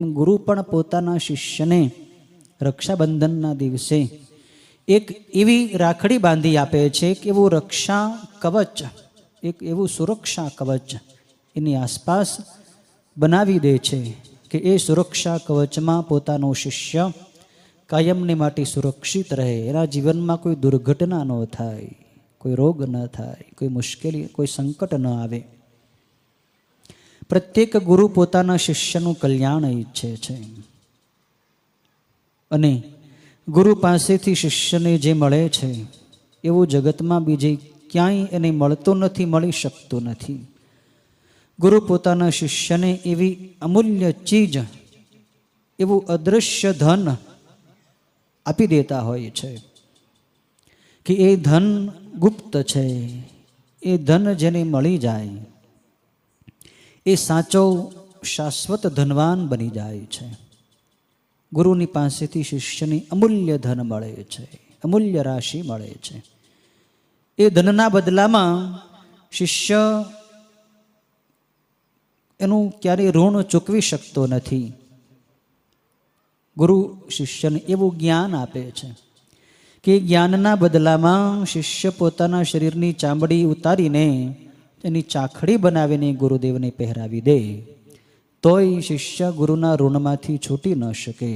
ગુરુ પણ પોતાના શિષ્યને રક્ષાબંધનના દિવસે એક એવી રાખડી બાંધી આપે છે કે એવું રક્ષા કવચ, એક એવું સુરક્ષા કવચ એની આસપાસ બનાવી દે છે કે એ સુરક્ષા કવચમાં પોતાનો શિષ્ય કાયમને માટે સુરક્ષિત રહે, એના જીવનમાં કોઈ દુર્ઘટના ન થાય, કોઈ રોગ ન થાય, કોઈ મુશ્કેલી, કોઈ સંકટ ન આવે. પ્રત્યેક ગુરુ પોતાના શિષ્યનું કલ્યાણ ઈચ્છે છે અને ગુરુ પાસેથી શિષ્યને જે મળે છે એવું જગતમાં બીજે ક્યાંય એને મળતું નથી, મળી શકતું નથી. ગુરુ પોતાના શિષ્યને એવી અમૂલ્ય ચીજ, એવું અદૃશ્ય ધન આપી દેતા હોય છે કે એ ધન ગુપ્ત છે. એ ધન જેને મળી જાય એ સાચો શાશ્વત ધનવાન બની જાય છે. ગુરુની પાસેથી શિષ્યની અમૂલ્ય ધન મળે છે, અમૂલ્ય રાશિ મળે છે. એ ધનના બદલામાં શિષ્ય એનું ક્યારેય ઋણ ચૂકવી શકતો નથી. ગુરુ શિષ્યને એવું જ્ઞાન આપે છે કે જ્ઞાનના બદલામાં શિષ્ય પોતાના શરીરની ચામડી ઉતારીને એની ચાખડી બનાવીને ગુરુદેવને પહેરાવી દે, તોય શિષ્ય ગુરુના ઋણમાંથી છૂટી ન શકે.